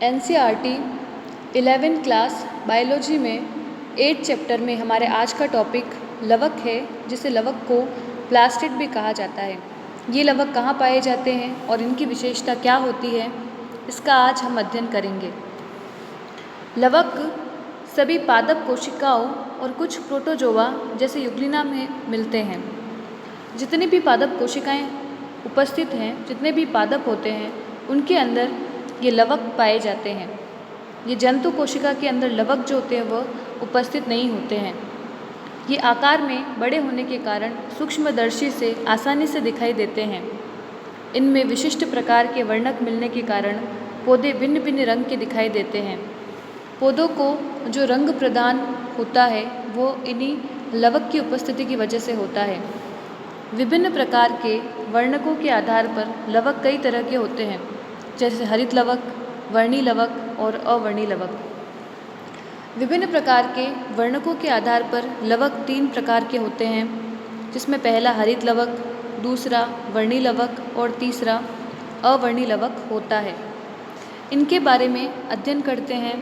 NCERT 11th class biology में 8th chapter में हमारे आज का टॉपिक लवक है, जिसे लवक को प्लास्टिड भी कहा जाता है। ये लवक कहाँ पाए जाते हैं और इनकी विशेषता क्या होती है, इसका आज हम अध्ययन करेंगे। लवक सभी पादप कोशिकाओं और कुछ प्रोटोजोआ जैसे युग्लिना में मिलते हैं। जितनी भी पादप कोशिकाएं उपस्थित हैं, जितने भी पादप होते हैं, उनके अंदर ये लवक पाए जाते हैं। ये जंतु कोशिका के अंदर लवक जो होते हैं वह उपस्थित नहीं होते हैं। ये आकार में बड़े होने के कारण सूक्ष्मदर्शी से आसानी से दिखाई देते हैं। इनमें विशिष्ट प्रकार के वर्णक मिलने के कारण पौधे भिन्न भिन्न रंग के दिखाई देते हैं। पौधों को जो रंग प्रदान होता है वो इन्हीं लवक की उपस्थिति की वजह से होता है। विभिन्न प्रकार के वर्णकों के आधार पर लवक कई तरह के होते हैं, जैसे हरित लवक, वर्णी लवक और अवर्णी लवक। विभिन्न प्रकार के वर्णकों के आधार पर लवक 3 प्रकार के होते हैं, जिसमें पहला हरित लवक, दूसरा वर्णी लवक और तीसरा अवर्णी लवक होता है। इनके बारे में अध्ययन करते हैं।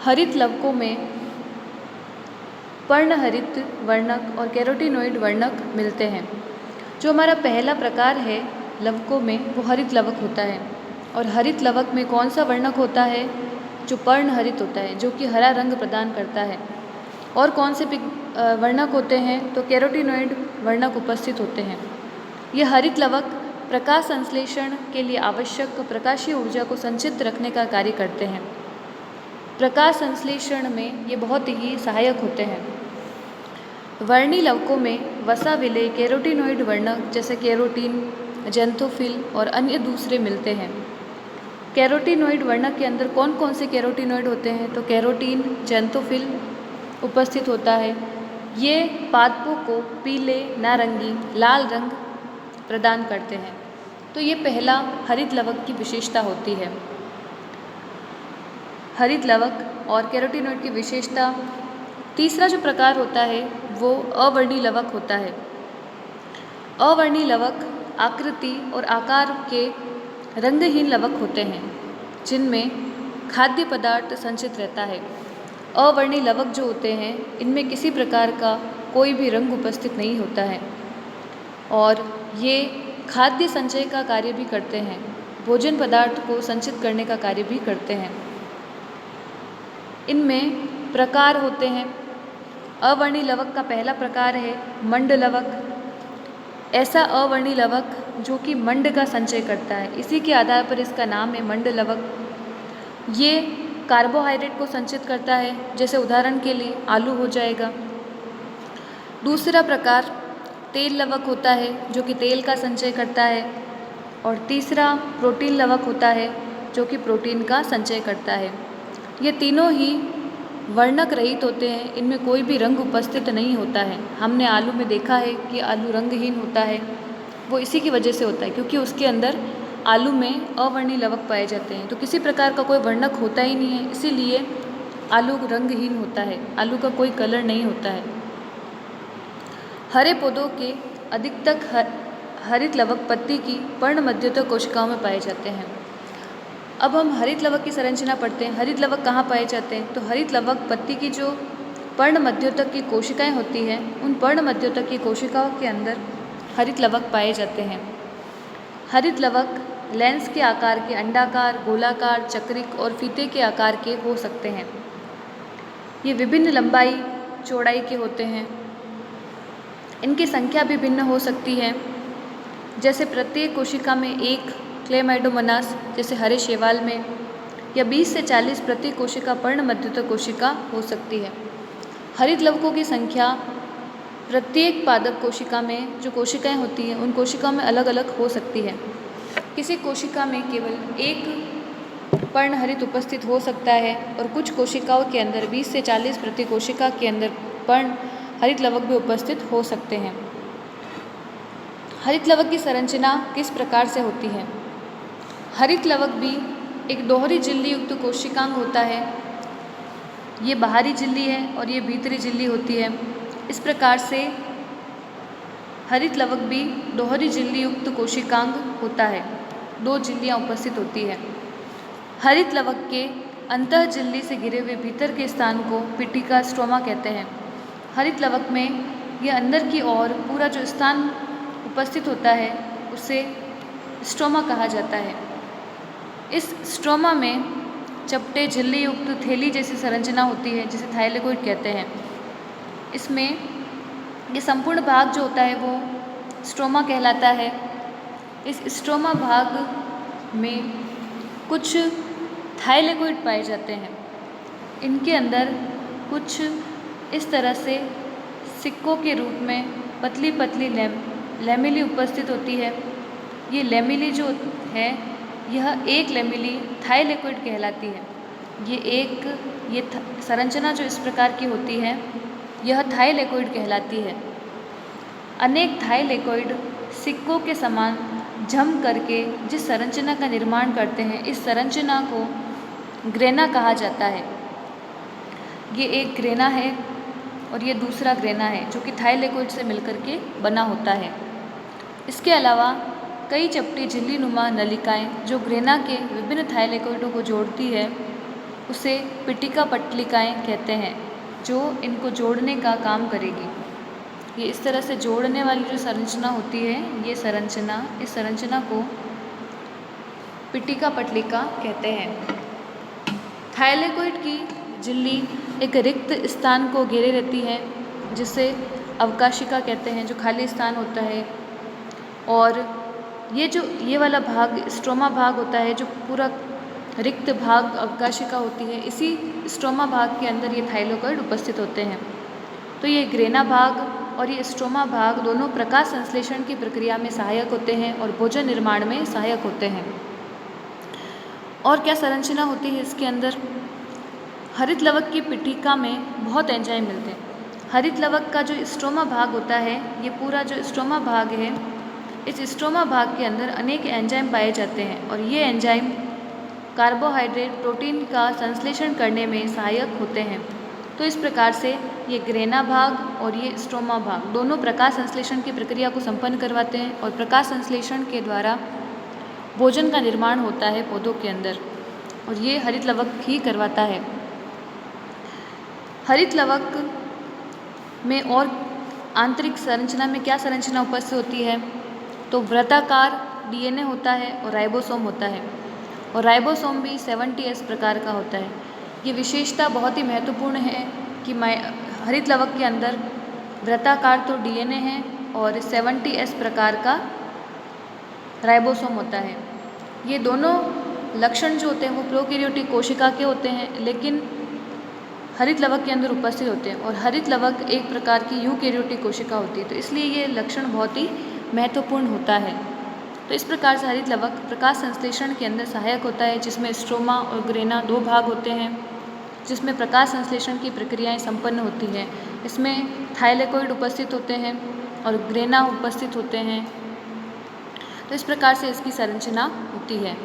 हरित लवकों में पर्णहरित वर्णक और कैरोटीनॉइड वर्णक मिलते हैं। जो हमारा पहला प्रकार है लवकों में, वो हरित लवक होता है। और हरित लवक में कौन सा वर्णक होता है? जो पर्णहरित होता है, जो कि हरा रंग प्रदान करता है। और कौन से वर्णक होते हैं? तो कैरोटीनॉइड वर्णक उपस्थित होते हैं। ये हरित लवक प्रकाश संश्लेषण के लिए आवश्यक प्रकाशीय ऊर्जा को संचित रखने का कार्य करते हैं। प्रकाश संश्लेषण में ये बहुत ही सहायक होते हैं। वर्णी लवकों में वसा विलेय कैरोटीनॉइड वर्णक जैसे कैरोटीन, जेंथोफिल और अन्य दूसरे मिलते हैं। कैरोटीनॉइड वर्णक के अंदर कौन कौन से कैरोटीनॉइड होते हैं? तो कैरोटीन, जेंथोफिल उपस्थित होता है। ये पादपों को पीले, नारंगी, लाल रंग प्रदान करते हैं। तो ये पहला हरित लवक की विशेषता होती है। हरित लवक और कैरोटीनॉइड की विशेषता। तीसरा जो प्रकार होता है वो अवर्णी लवक होता है। अवर्णी लवक आकृति और आकार के रंगहीन लवक होते हैं, जिनमें खाद्य पदार्थ संचित रहता है। अवर्णी लवक जो होते हैं, इनमें किसी प्रकार का कोई भी रंग उपस्थित नहीं होता है और ये खाद्य संचय का कार्य भी करते हैं, भोजन पदार्थ को संचित करने का कार्य भी करते हैं। इनमें प्रकार होते हैं। अवर्णी लवक का पहला प्रकार है मंड लवक। ऐसा अवर्णी लवक जो कि मंड का संचय करता है, इसी के आधार पर इसका नाम है मंड लवक। ये कार्बोहाइड्रेट को संचित करता है, जैसे उदाहरण के लिए आलू हो जाएगा। दूसरा प्रकार तेल लवक होता है, जो कि तेल का संचय करता है। और तीसरा प्रोटीन लवक होता है, जो कि प्रोटीन का संचय करता है। ये तीनों ही वर्णक रहित होते हैं, इनमें कोई भी रंग उपस्थित नहीं होता है। हमने आलू में देखा है कि आलू रंगहीन होता है, वो इसी की वजह से होता है क्योंकि उसके अंदर आलू में अवर्णी लवक पाए जाते हैं। तो किसी प्रकार का कोई वर्णक होता ही नहीं है, इसीलिए आलू रंगहीन होता है, आलू का कोई कलर नहीं होता है। हरे पौधों के अधिकतर हरित लवक पत्ती की पर्णमध्योतक कोशिकाओं में पाए जाते हैं। अब हम हरित लवक की संरचना पढ़ते हैं। हरित लवक कहाँ पाए जाते हैं? तो हरित लवक पत्ती की जो पर्णमध्योतक की कोशिकाएं होती हैं, उन पर्णमध्योतक की कोशिकाओं के अंदर हरित लवक पाए जाते हैं। हरित लवक लेंस के आकार के अंडाकार, गोलाकार, चक्रिक और फीते के आकार के हो सकते हैं। ये विभिन्न लंबाई, चौड़ाई के होते हैं। इनकी संख्या भी भिन्न हो सकती है, जैसे प्रत्येक कोशिका में एक क्लेमाइडोमोनास जैसे हरे शैवाल में, या 20 से 40 प्रति कोशिका पर्णमध्योतक कोशिका हो सकती है। हरित लवकों की संख्या प्रत्येक पादप कोशिका में जो कोशिकाएं होती हैं, उन कोशिकाओं में अलग अलग हो सकती है। किसी कोशिका में केवल एक पर्णहरित उपस्थित हो सकता है और कुछ कोशिकाओं के अंदर 20 से 40 प्रति कोशिका के अंदर पर्णहरित लवक भी उपस्थित हो सकते हैं। हरित लवक की संरचना किस प्रकार से होती है? हरित लवक भी एक दोहरी झिल्ली युक्त कोशिकांग होता है। ये बाहरी झिल्ली है और ये भीतरी झिल्ली होती है। इस प्रकार से हरित लवक भी दोहरी झिल्ली युक्त कोशिकांग होता है, 2 झिल्लियाँ उपस्थित होती है। हरित लवक के अंतः झिल्ली से घिरे हुए भीतर के स्थान को पिटिका स्ट्रोमा कहते हैं। हरित लवक में यह अंदर की ओर पूरा जो स्थान उपस्थित होता है उसे स्ट्रोमा कहा जाता है। इस स्ट्रोमा में चपटे झिल्ली युक्त थैली जैसी संरचना होती है जिसे थाइलेकोइड कहते हैं। इसमें ये संपूर्ण भाग जो होता है वो स्ट्रोमा कहलाता है। इस स्ट्रोमा भाग में कुछ थाइलेकोइड पाए जाते हैं। इनके अंदर कुछ इस तरह से सिक्कों के रूप में पतली पतली लैमेली उपस्थित होती है। ये लैमेली जो है यह एक लैमेली थाइलेकोइड कहलाती है। ये संरचना जो इस प्रकार की होती है यह थाइलेकोइड कहलाती है। अनेक थाइलेकोइड सिक्कों के समान जम करके जिस संरचना का निर्माण करते हैं इस संरचना को ग्रेना कहा जाता है। ये एक ग्रेना है और ये दूसरा ग्रेना है जो कि थाइलेकोइड से मिलकर के बना होता है। इसके अलावा कई चपटी झिल्ली नुमा नलिकाएँ जो ग्रेना के विभिन्न थाइलेकोइडों को जोड़ती है उसे पिटिका पट्टिकाएँ कहते हैं जो इनको जोड़ने का काम करेगी। ये इस तरह से जोड़ने वाली जो संरचना होती है इस संरचना को पिटिका पट्टिका कहते हैं। थाइलेकोइड की झिल्ली एक रिक्त स्थान को घेरे रहती है जिसे अवकाशिका कहते हैं, जो खाली स्थान होता है। और ये वाला भाग स्ट्रोमा भाग होता है जो पूरा रिक्त भाग अवकाशिका होती है। इसी स्ट्रोमा भाग के अंदर ये थाइलेकोइड उपस्थित होते हैं। तो ये ग्रेना भाग और ये स्ट्रोमा भाग दोनों प्रकाश संश्लेषण की प्रक्रिया में सहायक होते हैं और भोजन निर्माण में सहायक होते हैं। और क्या संरचना होती है इसके अंदर? हरित लवक की पिटिका में बहुत एंजाइम मिलते हैं। हरित लवक का जो स्ट्रोमा भाग होता है ये पूरा जो स्ट्रोमा भाग है इस स्ट्रोमा भाग के अंदर अनेक एंजाइम पाए जाते हैं और ये एंजाइम कार्बोहाइड्रेट प्रोटीन का संश्लेषण करने में सहायक होते हैं। तो इस प्रकार से ये ग्रेना भाग और ये स्ट्रोमा भाग दोनों प्रकाश संश्लेषण की प्रक्रिया को संपन्न करवाते हैं और प्रकाश संश्लेषण के द्वारा भोजन का निर्माण होता है पौधों के अंदर और ये हरित लवक ही करवाता है। हरित लवक में और आंतरिक संरचना में क्या संरचना उपस्थित होती है? तो वृत्ताकार डीएनए होता है और राइबोसोम होता है और राइबोसोम भी 70S प्रकार का होता है। ये विशेषता बहुत ही महत्वपूर्ण है कि हरित लवक के अंदर वृत्ताकार तो डीएनए है और 70S प्रकार का राइबोसोम होता है। ये दोनों लक्षण जो होते हैं वो प्रोकैरियोटिक कोशिका के होते हैं लेकिन हरित लवक के अंदर उपस्थित होते हैं और हरित लवक एक प्रकार की यूकैरियोटिक कोशिका होती है। तो इसलिए ये लक्षण बहुत ही महत्वपूर्ण होता है। तो इस प्रकार से हरित लवक प्रकाश संश्लेषण के अंदर सहायक होता है जिसमें स्ट्रोमा और ग्रेना दो भाग होते हैं जिसमें प्रकाश संश्लेषण की प्रक्रियाएं संपन्न होती हैं। इसमें थाइलेकोइड उपस्थित होते हैं और ग्रेना उपस्थित होते हैं। तो इस प्रकार से इसकी संरचना होती है।